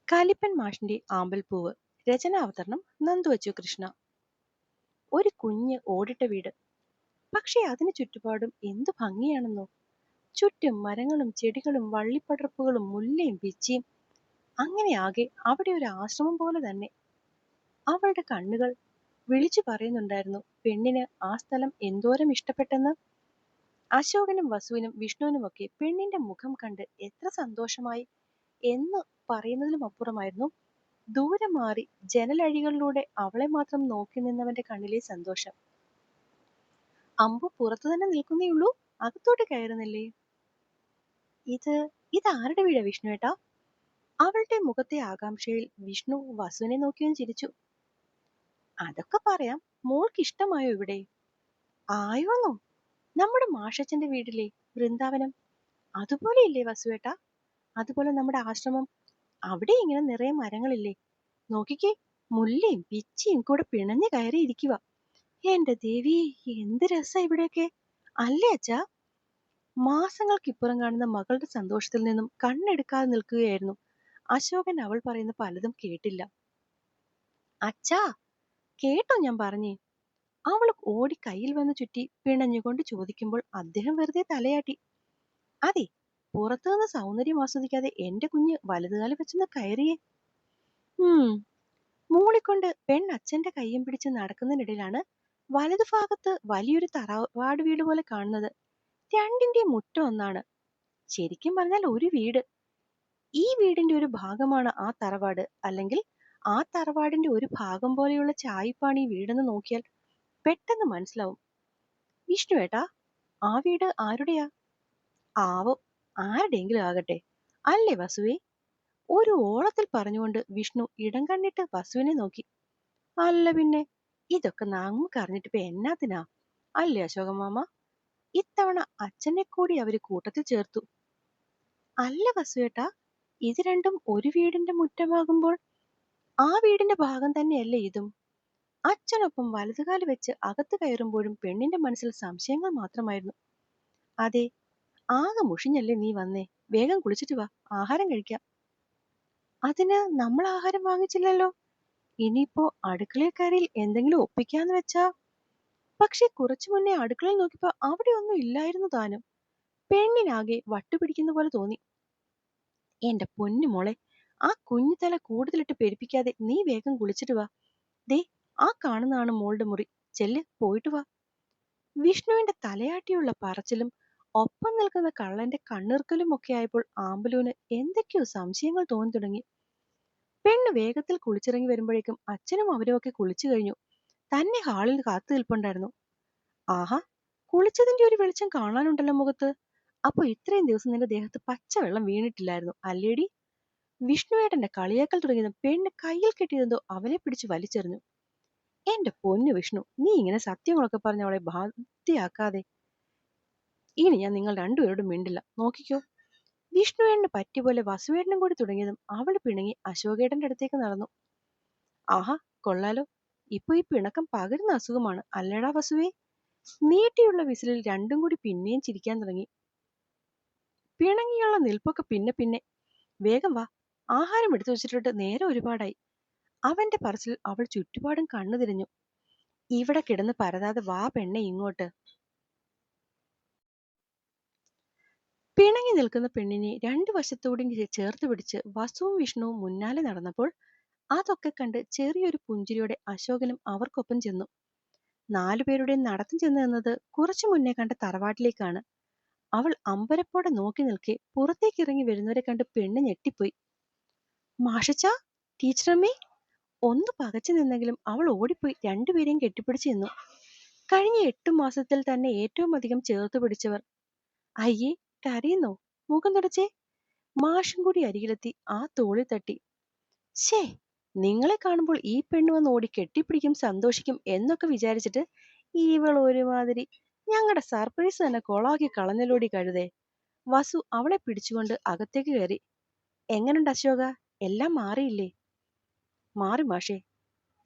കാലിപ്പൻ മാഷിന്റെ ആമ്പൽപ്പൂവ്. രചനാവതരണം നന്ദുവച്ചു കൃഷ്ണ. ഒരു കുഞ്ഞ് ഓടിട്ട വീട്. പക്ഷേ അതിന് ചുറ്റുപാടും എന്തു ഭംഗിയാണെന്നോ. ചുറ്റും മരങ്ങളും ചെടികളും വള്ളിപ്പടർപ്പുകളും മുല്ലയും പിച്ചിയും. അങ്ങനെ ആകെ അവിടെ ഒരു ആശ്രമം പോലെ തന്നെ. അവളുടെ കണ്ണുകൾ വിളിച്ചു പറയുന്നുണ്ടായിരുന്നു പെണ്ണിന് ആ സ്ഥലം എന്തോരം ഇഷ്ടപ്പെട്ടെന്ന്. അശോകനും വസുവിനും വിഷ്ണുവിനുമൊക്കെ പെണ്ണിന്റെ മുഖം കണ്ട് എത്ര സന്തോഷമായി എന്ന് പറയുന്നതിലും അപ്പുറമായിരുന്നു ദൂരെ മാറി ജനലഴികളിലൂടെ അവളെ മാത്രം നോക്കി നിന്നവന്റെ കണ്ണിലെ സന്തോഷം. അമ്പു പുറത്തു തന്നെ നിൽക്കുന്നേയുള്ളൂ, അകത്തോട്ട് കയറുന്നില്ലേ? ഇത് ഇതാരുടെ വീടാ വിഷ്ണുവേട്ടാ? അവളുടെ മുഖത്തെ ആകാംക്ഷയിൽ വിഷ്ണു വസുവിനെ നോക്കിയും ചിരിച്ചു. അതൊക്കെ പറയാം, മോൾക്ക് ഇഷ്ടമായോ ഇവിടെ? ആയോന്നോ? നമ്മുടെ മാഷച്ചന്റെ വീടില്ലേ വൃന്ദാവനം, അതുപോലെയില്ലേ വസുവേട്ടാ? അതുപോലെ നമ്മുടെ ആശ്രമം, അവിടെ ഇങ്ങനെ നിറയെ മരങ്ങളില്ലേ? നോക്കിക്കേ, മുല്ലയും പിച്ചിയും കൂടെ പിണഞ്ഞു കയറിയിരിക്കുക. എന്റെ ദേവി, എന്ത് രസാ ഇവിടെയൊക്കെ, അല്ലേ അച്ഛാ? മാസങ്ങൾക്കിപ്പുറം കാണുന്ന മകളുടെ സന്തോഷത്തിൽ നിന്നും കണ്ണെടുക്കാതെ നിൽക്കുകയായിരുന്നു അശോകൻ. അവൾ പറയുന്ന പലതും കേട്ടില്ല. അച്ഛാ, കേട്ടോ ഞാൻ പറഞ്ഞേ? അവൾ ഓടി കയ്യിൽ വന്ന് ചുറ്റി പിണഞ്ഞുകൊണ്ട് ചോദിക്കുമ്പോൾ അദ്ദേഹം വെറുതെ തലയാട്ടി. അതെ, പുറത്തുനിന്ന് സൗന്ദര്യം ആസ്വദിക്കാതെ എന്റെ കുഞ്ഞ് വലതുകാലം വെച്ചൊന്ന് കയറിയേ. മൂളിക്കൊണ്ട് അച്ഛന്റെ കയ്യും പിടിച്ച് നടക്കുന്നതിനിടയിലാണ് വലതുഭാഗത്ത് വലിയൊരു തറവാട് വീട് പോലെ കാണുന്നത്. രണ്ടിന്റെ മുറ്റം ഒന്നാണ്. ശരിക്കും പറഞ്ഞാൽ ഒരു വീട്. ഈ വീടിന്റെ ഒരു ഭാഗമാണ് ആ തറവാട്, അല്ലെങ്കിൽ ആ തറവാടിന്റെ ഒരു ഭാഗം പോലെയുള്ള ചായിപ്പാണ് ഈ വീടെന്ന് നോക്കിയാൽ പെട്ടെന്ന് മനസ്സിലാവും. വിഷ്ണുവേട്ടാ, ആ വീട് ആരുടെയാ? ആവോ, ആരുടെയെങ്കിലും ആകട്ടെ, അല്ലേ വസുവേ? ഒരു ഓളത്തിൽ പറഞ്ഞുകൊണ്ട് വിഷ്ണു ഇടം കണ്ണിട്ട് വസുവിനെ നോക്കി. അല്ല പിന്നെ, ഇതൊക്കെ നമുക്ക് അറിഞ്ഞിട്ട് ഇപ്പൊ എന്നാത്തിനാ, അല്ലേ അശോകമാമ? ഇത്തവണ അച്ഛനെ കൂടി അവര് കൂട്ടത്തിൽ ചേർത്തു. അല്ല വസുവേട്ടാ, ഇത് രണ്ടും ഒരു വീടിന്റെ മുറ്റമാകുമ്പോൾ ആ വീടിന്റെ ഭാഗം തന്നെയല്ലേ ഇതും? അച്ഛനൊപ്പം വലതുകാല് വെച്ച് അകത്ത് കയറുമ്പോഴും പെണ്ണിന്റെ മനസ്സിൽ സംശയങ്ങൾ മാത്രമായിരുന്നു. അതെ, ആകെ മുഷിഞ്ഞല്ലേ നീ വന്നേ, വേഗം കുളിച്ചിട്ട് വാ, ആഹാരം കഴിക്കാം. അതിന് നമ്മൾ ആഹാരം വാങ്ങിച്ചില്ലല്ലോ. ഇനിയിപ്പോ അടുക്കളയിൽ കയറി എന്തെങ്കിലും ഒപ്പിക്കാന്ന് വെച്ചാ. പക്ഷെ കുറച്ചു മുന്നേ അടുക്കളയിൽ നോക്കിയപ്പോ അവിടെ ഒന്നും ഇല്ലായിരുന്നു താനും. പെണ്ണിനാകെ വട്ടുപിടിക്കുന്ന പോലെ തോന്നി. എന്റെ പൊന്നു മോളെ, ആ കുഞ്ഞു തല കൂടുതലിട്ട് പെരുപ്പിക്കാതെ നീ വേഗം കുളിച്ചിട്ട് വാ. ദേ, ആ കാണുന്നതാണ് മോളുടെ മുറി, ചെല്ല്, പോയിട്ട് വാ. വിഷ്ണുവിന്റെ തലയാട്ടിയുള്ള പറച്ചിലും ഒപ്പം നിൽക്കുന്ന കള്ളന്റെ കണ്ണിറുക്കലും ഒക്കെ ആയപ്പോൾ ആമ്പലൂന് എന്തൊക്കെയോ സംശയങ്ങൾ തോന്നി തുടങ്ങി. പെണ്ണ് വേഗത്തിൽ കുളിച്ചിറങ്ങി വരുമ്പോഴേക്കും അച്ഛനും അവരും ഒക്കെ കുളിച്ചു കഴിഞ്ഞു. തന്നെ ഹാളിൽ കാത്തു നിൽപ്പുണ്ടായിരുന്നു. ആഹാ, കുളിച്ചതിന്റെ ഒരു വെളിച്ചം കാണാനുണ്ടല്ലോ മുഖത്ത്. അപ്പൊ ഇത്രയും ദിവസം നിന്റെ ദേഹത്ത് പച്ചവെള്ളം വീണിട്ടില്ലായിരുന്നു അല്ലേടി? വിഷ്ണുവേട്ടന്റെ കളിയാക്കൽ തുടങ്ങിയത് പെണ്ണ് കയ്യിൽ കെട്ടിയതെന്തോ അവനെ പിടിച്ച് വലിച്ചെറിഞ്ഞു. എന്റെ പൊന്നു വിഷ്ണു, നീ ഇങ്ങനെ സത്യങ്ങളൊക്കെ പറഞ്ഞ് അവളെ ബാധ്യയാക്കാതെ. ഇനി ഞാൻ നിങ്ങൾ രണ്ടുപേരോടും മിണ്ടില്ല, നോക്കിക്കോ. വിഷ്ണുവേട്ടന് പറ്റിയ പോലെ വസുവേട്ടനും കൂടി തുടങ്ങിയതും അവൾ പിണങ്ങി അശോകേട്ടന്റെ അടുത്തേക്ക് നടന്നു. ആഹാ, കൊള്ളാലോ, ഇപ്പൊ ഈ പിണക്കം പകരുന്ന അസുഖമാണ് അല്ലേടാ വസുവേ? നീട്ടിയുള്ള വിസിലിൽ രണ്ടും കൂടി പിന്നെയും ചിരിക്കാൻ തുടങ്ങി. പിണങ്ങിയുള്ള നിൽപ്പൊക്കെ പിന്നെ പിന്നെ. വേഗം വാ, ആഹാരം എടുത്തു വെച്ചിട്ട് നേരെ ഒരുപാടായി. അവന്റെ പറച്ചിൽ അവൾ ചുറ്റുപാടും കണ്ണു തിരിഞ്ഞു. ഇവിടെ കിടന്ന് പരതാതെ വാ പെണ്ണെ ഇങ്ങോട്ട്. പിണങ്ങി നിൽക്കുന്ന പെണ്ണിനെ രണ്ടു വശത്തോടും ചേർത്ത് പിടിച്ച് വസുവും വിഷ്ണുവും മുന്നാലെ നടന്നപ്പോൾ അതൊക്കെ കണ്ട് ചെറിയൊരു പുഞ്ചിരിയോടെ അശോകനും അവർക്കൊപ്പം ചെന്നു. നാലുപേരുടെയും നടത്തം ചെന്ന് നിന്നത് കുറച്ചു മുന്നേ കണ്ട തറവാട്ടിലേക്കാണ്. അവൾ അമ്പരപ്പോടെ നോക്കി നിൽക്കെ പുറത്തേക്ക് ഇറങ്ങി വരുന്നവരെ കണ്ട് പെണ്ണ് ഞെട്ടിപ്പോയി. മാഷച്ചാ, ടീച്ചറമ്മേ! ഒന്ന് പകച്ചു നിന്നെങ്കിലും അവൾ ഓടിപ്പോയി രണ്ടുപേരെയും കെട്ടിപ്പിടിച്ചു നിന്നു. കഴിഞ്ഞ 8 മാസത്തിൽ തന്നെ ഏറ്റവും അധികം ചേർത്ത് പിടിച്ചവർ. അയ്യേ, കരയുന്നോ? മുഖം തുടച്ചേ. മാഷും കൂടി അരികിലെത്തി ആ തോളിൽ തട്ടി. ശേ, നിങ്ങളെ കാണുമ്പോൾ ഈ പെണ്ണ് വന്ന് ഓടി കെട്ടിപ്പിടിക്കും, സന്തോഷിക്കും എന്നൊക്കെ വിചാരിച്ചിട്ട് ഇവൾ ഒരുമാതിരി ഞങ്ങളുടെ സർപ്രൈസ് തന്നെ കൊളാക്കി കളഞ്ഞലോടി കഴുതേ. വസു അവളെ പിടിച്ചുകൊണ്ട് അകത്തേക്ക് കയറി. എങ്ങനുണ്ട് അശോക, എല്ലാം മാറിയില്ലേ? മാറി മാഷേ.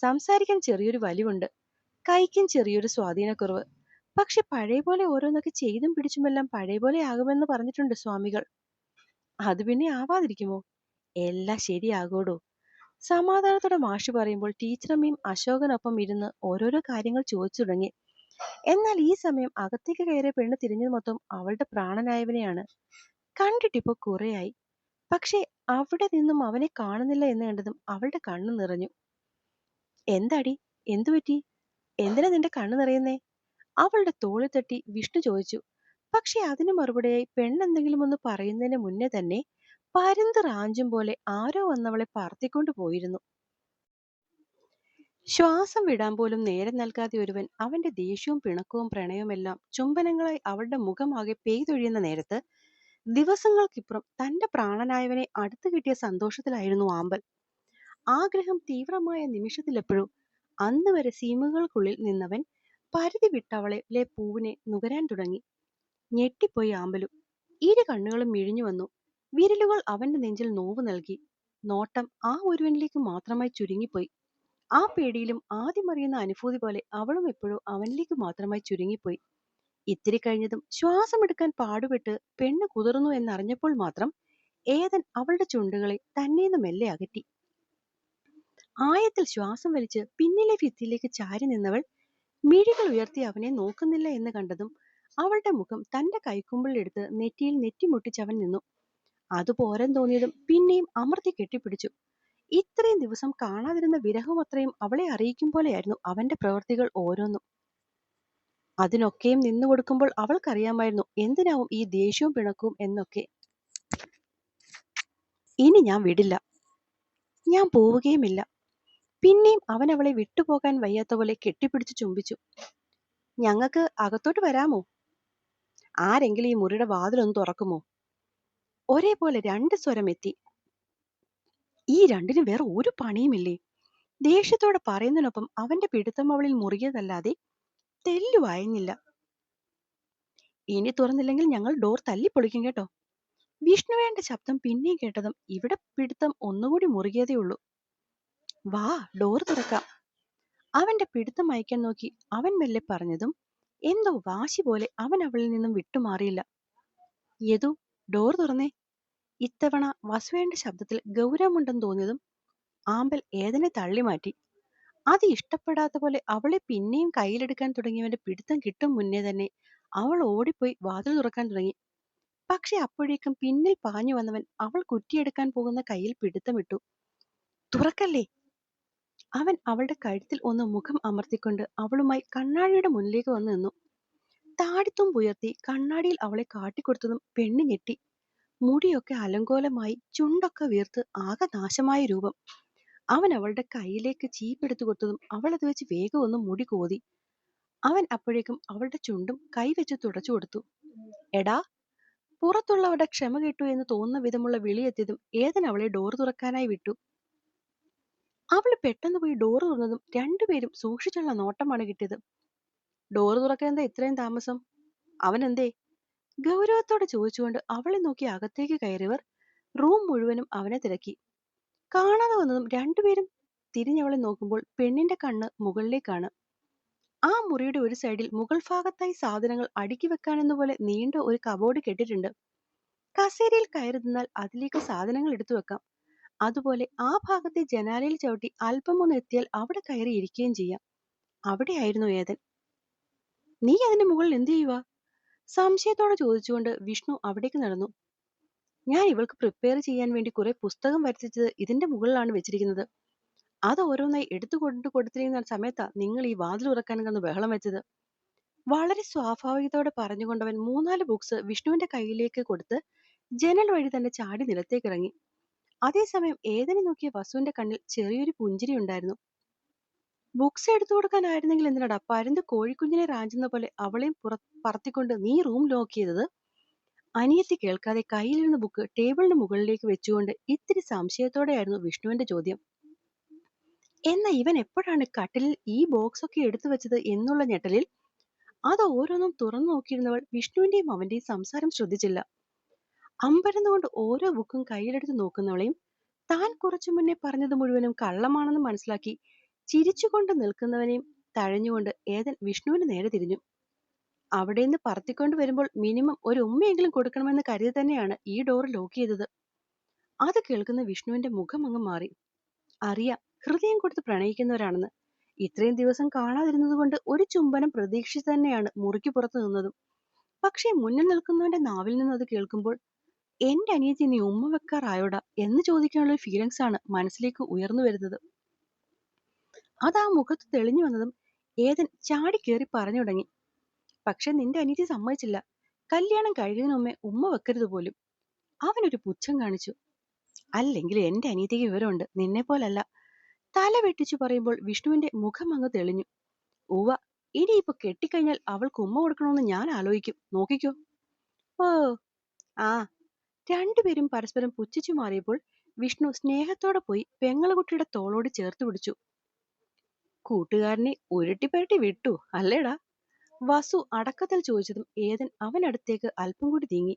സംസാരിക്കാൻ ചെറിയൊരു വലിവുണ്ട്, കൈക്കും ചെറിയൊരു സ്വാധീനക്കുറവ്. പക്ഷെ പഴയ പോലെ ഓരോന്നൊക്കെ ചെയ്തും പിടിച്ചുമെല്ലാം പഴയ പോലെ ആകുമെന്ന് പറഞ്ഞിട്ടുണ്ട് സ്വാമികൾ. അത് പിന്നെ ആവാതിരിക്കുമോ? എല്ലാം ശരിയാകൂടോ. സമാധാനത്തോടെ മാഷ് പറയുമ്പോൾ ടീച്ചറമ്മയും അശോകനൊപ്പം ഇരുന്ന് ഓരോരോ കാര്യങ്ങൾ ചോദിച്ചു തുടങ്ങി. എന്നാൽ ഈ സമയം അകത്തേക്ക് കയറിയ പെണ്ണ് തിരിഞ്ഞത് മൊത്തം അവളുടെ പ്രാണനായവനെയാണ്. കണ്ടിട്ടിപ്പോ കുറെയായി. പക്ഷേ അവിടെ നിന്നും അവനെ കാണുന്നില്ല എന്ന് കണ്ടതും അവളുടെ കണ്ണു നിറഞ്ഞു. എന്താടി, എന്തുപറ്റി? എന്തിനാ നിന്റെ കണ്ണു നിറയുന്നേ? അവളുടെ തോളിൽ തട്ടി വിഷ്ണു ചോദിച്ചു. പക്ഷെ അതിനു മറുപടിയായി പെണ്ണെന്തെങ്കിലും ഒന്ന് പറയുന്നതിന് മുന്നേ തന്നെ പരുന്ത് റാഞ്ചും പോലെ ആരോ വന്നവളെ പറത്തിക്കൊണ്ടു പോയിരുന്നു. ശ്വാസം വിടാൻ പോലും നേരം നൽകാതെ ഒരുവൻ അവന്റെ ദേഷ്യവും പിണക്കവും പ്രണയവുമെല്ലാം ചുംബനങ്ങളായി അവളുടെ മുഖമാകെ പെയ്തൊഴിയുന്ന നേരത്ത് ദിവസങ്ങൾക്കിപ്പുറം തന്റെ പ്രാണനായവനെ അടുത്തു കിട്ടിയ സന്തോഷത്തിലായിരുന്നു ആമ്പൽ. ആഗ്രഹം തീവ്രമായ നിമിഷത്തിലെപ്പോഴും അന്ന് വരെ സീമകൾക്കുള്ളിൽ നിന്നവൻ പരിധി വിട്ടവളെ പൂവിനെ നുകരാൻ തുടങ്ങി. ഞെട്ടിപ്പോയി ആമ്പലും. ഇരു കണ്ണുകളും മിഴിഞ്ഞു വന്നു. വിരലുകൾ അവന്റെ നെഞ്ചിൽ നോവ് നൽകി. നോട്ടം ആ ഒരുവനിലേക്ക് മാത്രമായി ചുരുങ്ങിപ്പോയി. ആ പേടിയിലും ആദ്യമറിയുന്ന അനുഭൂതി പോലെ അവളും എപ്പോഴും അവനിലേക്ക് മാത്രമായി ചുരുങ്ങിപ്പോയി. ഇത്തിരി കഴിഞ്ഞതും ശ്വാസമെടുക്കാൻ പാടുപെട്ട് പെണ്ണ് കുതിർന്നു എന്നറിഞ്ഞപ്പോൾ മാത്രം ഏതൻ അവളുടെ ചുണ്ടുകളെ തന്നേന്ന് മെല്ലെ അകറ്റി. ആയത്തിൽ ശ്വാസം വലിച്ച് പിന്നിലെ ഭിത്തിയിലേക്ക് ചാരി നിന്നവൾ മിഴികൾ ഉയർത്തി അവനെ നോക്കുന്നില്ല എന്ന് കണ്ടതും അവളുടെ മുഖം തന്റെ കൈക്കുമ്പിളെടുത്ത് നെറ്റിയിൽ നെറ്റിമുട്ടിച്ചവൻ നിന്നു. അതുപോരാൻ തോന്നിയതും പിന്നെയും അമർത്തി കെട്ടിപ്പിടിച്ചു. ഇത്രയും ദിവസം കാണാതിരുന്ന വിരഹം അത്രയും അവളെ അറിയിക്കും പോലെയായിരുന്നു അവന്റെ പ്രവൃത്തികൾ ഓരോന്നും. അതിനൊക്കെയും നിന്നു കൊടുക്കുമ്പോൾ അവൾക്കറിയാമായിരുന്നു എന്തിനാവും ഈ ദേഷ്യവും പിണക്കവും എന്നൊക്കെ. ഇനി ഞാൻ വിടില്ല, ഞാൻ പോവുകയുമില്ല. പിന്നെയും അവൻ അവളെ വിട്ടുപോകാൻ വയ്യാത്ത പോലെ കെട്ടിപ്പിടിച്ചു ചുംബിച്ചു. ഞങ്ങൾക്ക് അകത്തോട്ട് വരാമോ? ആരെങ്കിലും ഈ മുറിയുടെ വാതിലൊന്ന് തുറക്കുമോ? ഒരേപോലെ രണ്ട് സ്വരം എത്തി. ഈ രണ്ടിനും വേറെ ഒരു പണിയുമില്ലേ? ദേഷ്യത്തോടെ പറയുന്നതിനൊപ്പം അവന്റെ പിടുത്തം അവളിൽ മുറിയതല്ലാതെ തെല്ലുവായുന്നില്ല. ഇനി തുറന്നില്ലെങ്കിൽ ഞങ്ങൾ ഡോർ തല്ലിപ്പൊളിക്കും കേട്ടോ. വിഷ്ണുവേണ്ട ശബ്ദം പിന്നെയും കേട്ടതും ഇവിടെ പിടുത്തം ഒന്നുകൂടി മുറുകിയതേ ഉള്ളൂ. വാ, ഡോർ തുറക്കാം. അവന്റെ പിടുത്തം അയക്കാൻ നോക്കി അവൻ മെല്ലെ പറഞ്ഞതും എന്തോ വാശി പോലെ അവൻ അവളിൽ നിന്നും വിട്ടുമാറിയില്ല. യദു, ഡോർ തുറന്നേ. ഇത്തവണ വസുവേണ്ട ശബ്ദത്തിൽ ഗൗരവമുണ്ടെന്ന് തോന്നിയതും ആമ്പൽ ഏതനെ തള്ളി മാറ്റി. അത് ഇഷ്ടപ്പെടാത്ത പോലെ അവളെ പിന്നെയും കയ്യിലെടുക്കാൻ തുടങ്ങിയവന്റെ പിടുത്തം കിട്ടും മുന്നേ തന്നെ അവൾ ഓടിപ്പോയി വാതിൽ തുറക്കാൻ തുടങ്ങി. പക്ഷെ അപ്പോഴേക്കും പിന്നിൽ പാഞ്ഞു വന്നവൻ അവൾ കുറ്റിയെടുക്കാൻ പോകുന്ന കയ്യിൽ പിടുത്തമിട്ടു. തുറക്കല്ലേ. അവൻ അവളുടെ കഴുത്തിൽ ഒന്ന് മുഖം അമർത്തിക്കൊണ്ട് അവളുമായി കണ്ണാടിയുടെ മുന്നിലേക്ക് വന്നു നിന്നു. താടിത്തുമ്പ് ഉയർത്തി കണ്ണാടിയിൽ അവളെ കാട്ടിക്കൊടുത്തതും പെണ്ണ് ഞെട്ടി. മുടിയൊക്കെ അലങ്കോലമായി, ചുണ്ടൊക്കെ വീർത്ത് ആകെ നാശമായ രൂപം. അവൻ അവളുടെ കയ്യിലേക്ക് ചീപ്പെടുത്തു കൊടുത്തതും അവൾ അത് വെച്ച് വേഗം ഒന്ന് മുടി കോതി. അവൻ അപ്പോഴേക്കും അവളുടെ ചുണ്ടും കൈവെച്ച് തുടച്ചു കൊടുത്തു. എടാ. പുറത്തുള്ളവരുടെ ക്ഷമ കിട്ടു എന്ന് തോന്നുന്ന വിധമുള്ള വിളിയെത്തിയതും ഏതൻ അവളെ ഡോർ തുറക്കാനായി വിട്ടു. അവൾ പെട്ടെന്ന് പോയി ഡോർ തുറന്നതും രണ്ടുപേരും സൂക്ഷിച്ചുള്ള നോട്ടമാണ് കിട്ടിയത്. ഡോർ തുറക്കാൻ എന്താ ഇത്രയും താമസം? അവനെന്തേ? ഗൗരവത്തോടെ ചോദിച്ചുകൊണ്ട് അവളെ നോക്കി അകത്തേക്ക് കയറിയവർ റൂം മുഴുവനും അവനെ തിരക്കി. കാണാതെ വന്നതും രണ്ടുപേരും തിരിഞ്ഞവളെ നോക്കുമ്പോൾ പെണ്ണിന്റെ കണ്ണ് മുകളിലേക്കാണ്. ആ മുറിയുടെ ഒരു സൈഡിൽ മുകൾ ഭാഗത്തായി സാധനങ്ങൾ അടുക്കി വെക്കാനെന്നപോലെ നീണ്ട ഒരു കബോർഡ് കെട്ടിയിട്ടുണ്ട്. കസേരയിൽ കയറി നിന്നാൽ അതിലേക്ക് സാധനങ്ങൾ എടുത്തു വെക്കാം. അതുപോലെ ആ ഭാഗത്തെ ജനാലയിൽ ചവിട്ടി അല്പം ഒന്ന് എത്തിയാൽ അവിടെ കയറി ഇരിക്കുകയും ചെയ്യാം. അവിടെയായിരുന്നു ഏതൻ. നീ അതിന്റെ മുകളിൽ എന്ത് ചെയ്യുക? സംശയത്തോടെ ചോദിച്ചുകൊണ്ട് വിഷ്ണു അവിടേക്ക് നടന്നു. ഞാൻ ഇവൾക്ക് പ്രിപ്പയർ ചെയ്യാൻ വേണ്ടി കുറെ പുസ്തകം വരുത്തിച്ചത് ഇതിന്റെ മുകളിലാണ് വെച്ചിരിക്കുന്നത്. അത് ഓരോന്നായി എടുത്തു കൊടുത്തിരിക്കുന്ന സമയത്താ നിങ്ങൾ ഈ വാതിൽ തുറക്കാൻ കന്ന് ബഹളം വെച്ചത്. വളരെ സ്വാഭാവികതയോടെ പറഞ്ഞുകൊണ്ടവൻ 3-4 ബുക്സ് വിഷ്ണുവിന്റെ കയ്യിലേക്ക് കൊടുത്ത് ജനൽ വഴി തന്നെ ചാടി നിലത്തേക്ക് ഇറങ്ങി. അതേസമയം ഏതനെ നോക്കിയ വസുവിന്റെ കണ്ണിൽ ചെറിയൊരു പുഞ്ചിരി ഉണ്ടായിരുന്നു. ബുക്സ് എടുത്തു കൊടുക്കാനായിരുന്നെങ്കിൽ എന്തിനാടാ പരുന്ത് കോഴിക്കുഞ്ഞിനെ റാഞ്ചുന്ന പോലെ അവളെയും പറത്തിക്കൊണ്ട് നീ റൂം ലോക്ക് ചെയ്തത്? അനിയത്തി കേൾക്കാതെ കയ്യിലിരുന്ന ബുക്ക് ടേബിളിന് മുകളിലേക്ക് വെച്ചുകൊണ്ട് ഇത്തിരി സംശയത്തോടെയായിരുന്നു വിഷ്ണുവിന്റെ ചോദ്യം. എന്നാ ഇവൻ എപ്പോഴാണ് കട്ടിലിൽ ഈ ബോക്സ് ഒക്കെ എടുത്തു വെച്ചത് എന്നുള്ള ഞെട്ടലിൽ അത് ഓരോന്നും തുറന്നു നോക്കിയിരുന്നവൾ വിഷ്ണുവിന്റെയും അവന്റെയും സംസാരം ശ്രദ്ധിച്ചില്ല. അമ്പരന്നുകൊണ്ട് ഓരോ ബുക്കും കയ്യിലെടുത്ത് നോക്കുന്നവളെയും താൻ കുറച്ചു മുന്നേ പറഞ്ഞത് മുഴുവനും കള്ളമാണെന്ന് മനസ്സിലാക്കി ചിരിച്ചുകൊണ്ട് നിൽക്കുന്നവനെയും തഴഞ്ഞുകൊണ്ട് ഏതൻ വിഷ്ണുവിന് നേരെ തിരിഞ്ഞു. അവിടെ നിന്ന് പറത്തിക്കൊണ്ട് വരുമ്പോൾ മിനിമം ഒരു ഉമ്മയെങ്കിലും കൊടുക്കണമെന്ന് കരുതി തന്നെയാണ് ഈ ഡോർ ലോക്ക് ചെയ്തത്. അത് കേൾക്കുന്ന വിഷ്ണുവിന്റെ മുഖം അങ്ങ് മാറി. അറിയാം, ഹൃദയം കൊടുത്ത് പ്രണയിക്കുന്നവരാണെന്ന്. ഇത്രയും ദിവസം കാണാതിരുന്നത് കൊണ്ട് ഒരു ചുംബനം പ്രതീക്ഷിച്ച് തന്നെയാണ് മുറിക്ക് പുറത്ത് നിന്നതും. പക്ഷേ മുന്നിൽ നിൽക്കുന്നവന്റെ നാവിൽ നിന്ന് അത് കേൾക്കുമ്പോൾ, എന്റെ അനിയത്തി നീ ഉമ്മ വെക്കാറായോടാ എന്ന് ചോദിക്കാനുള്ള ഫീലിങ്സ് ആണ് മനസ്സിലേക്ക് ഉയർന്നു വരുന്നത്. അത് ആ മുഖത്ത് തെളിഞ്ഞു വന്നതും ഏതൻ ചാടി കയറി പറഞ്ഞു തുടങ്ങി. പക്ഷെ നിന്റെ അനിയത്തി സമ്മതിച്ചില്ല. കല്യാണം കഴിയുന്നതിന് മുമ്പേ ഉമ്മ വെക്കരുത് പോലും. അവനൊരു പുച്ഛം കാണിച്ചു. അല്ലെങ്കിൽ എന്റെ അനിയത്തിക്ക് വിവരമുണ്ട്, നിന്നെ പോലല്ല. തല വെട്ടിച്ചു പറയുമ്പോൾ വിഷ്ണുവിന്റെ മുഖം അങ്ങ് തെളിഞ്ഞു. ഉവ്വ, ഇനിയിപ്പോ കെട്ടിക്കഴിഞ്ഞാൽ അവൾക്ക് ഉമ്മ കൊടുക്കണമെന്ന് ഞാൻ ആലോചിക്കും, നോക്കിക്കോ. ഓ ആ. രണ്ടുപേരും പരസ്പരം പുച്ഛിച്ചു മാറിയപ്പോൾ വിഷ്ണു സ്നേഹത്തോടെ പോയി പെങ്ങളുകുട്ടിയുടെ തോളോട് ചേർത്ത് പിടിച്ചു. കൂട്ടുകാരനെ ഉരുട്ടിപ്പരട്ടി വിട്ടു അല്ലേടാ? വസു അടക്കത്തിൽ ചോദിച്ചതും ഏതൻ അവനടുത്തേക്ക് അല്പം കൂടി നീങ്ങി.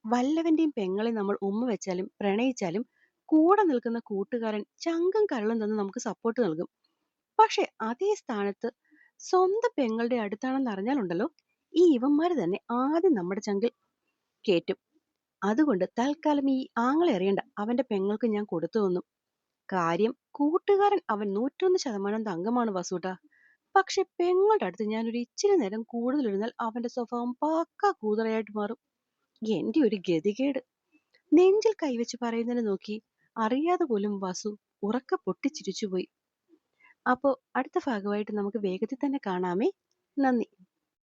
വല്ലവന്റെയും പെങ്ങളെ നമ്മൾ ഉമ്മ വെച്ചാലും പ്രണയിച്ചാലും കൂടെ നിൽക്കുന്ന കൂട്ടുകാരൻ ചങ്കും കരളും തന്ന് നമുക്ക് സപ്പോർട്ട് നൽകും. പക്ഷെ അതേ സ്ഥാനത്ത് സ്വന്തം പെങ്ങളുടെ അടുത്താണെന്ന് അറിഞ്ഞാലുണ്ടല്ലോ, ഈ ഇവന്മാര് തന്നെ ആദ്യം നമ്മുടെ ചങ്കിൽ കേറ്റും. അതുകൊണ്ട് തൽക്കാലം ഈ ആങ്ങളെ അറിയണ്ട അവന്റെ പെങ്ങൾക്ക് ഞാൻ കൊടുത്തു തന്നു. കാര്യം കൂട്ടുകാരൻ അവൻ 101% തങ്കമാണ് വസൂട്ടാ. പക്ഷെ പെങ്ങളുടെ അടുത്ത് ഞാൻ ഒരു ഇച്ചിരി നേരം കൂടുതലിരുന്നാൽ അവന്റെ സ്വഭാവം പക്കാ കൂതറയായിട്ട് മാറും. എന്റെ ഒരു ഗതികേട്. നെഞ്ചിൽ കൈവച്ച് പറയുന്നതിനെ നോക്കി അറിയാതെ പോലും വസു ഉറക്കെ പൊട്ടിച്ചിരിച്ചുപോയി. അപ്പോ അടുത്ത ഭാഗമായിട്ട് നമുക്ക് വേഗത്തിൽ തന്നെ കാണാമേ. നന്ദി.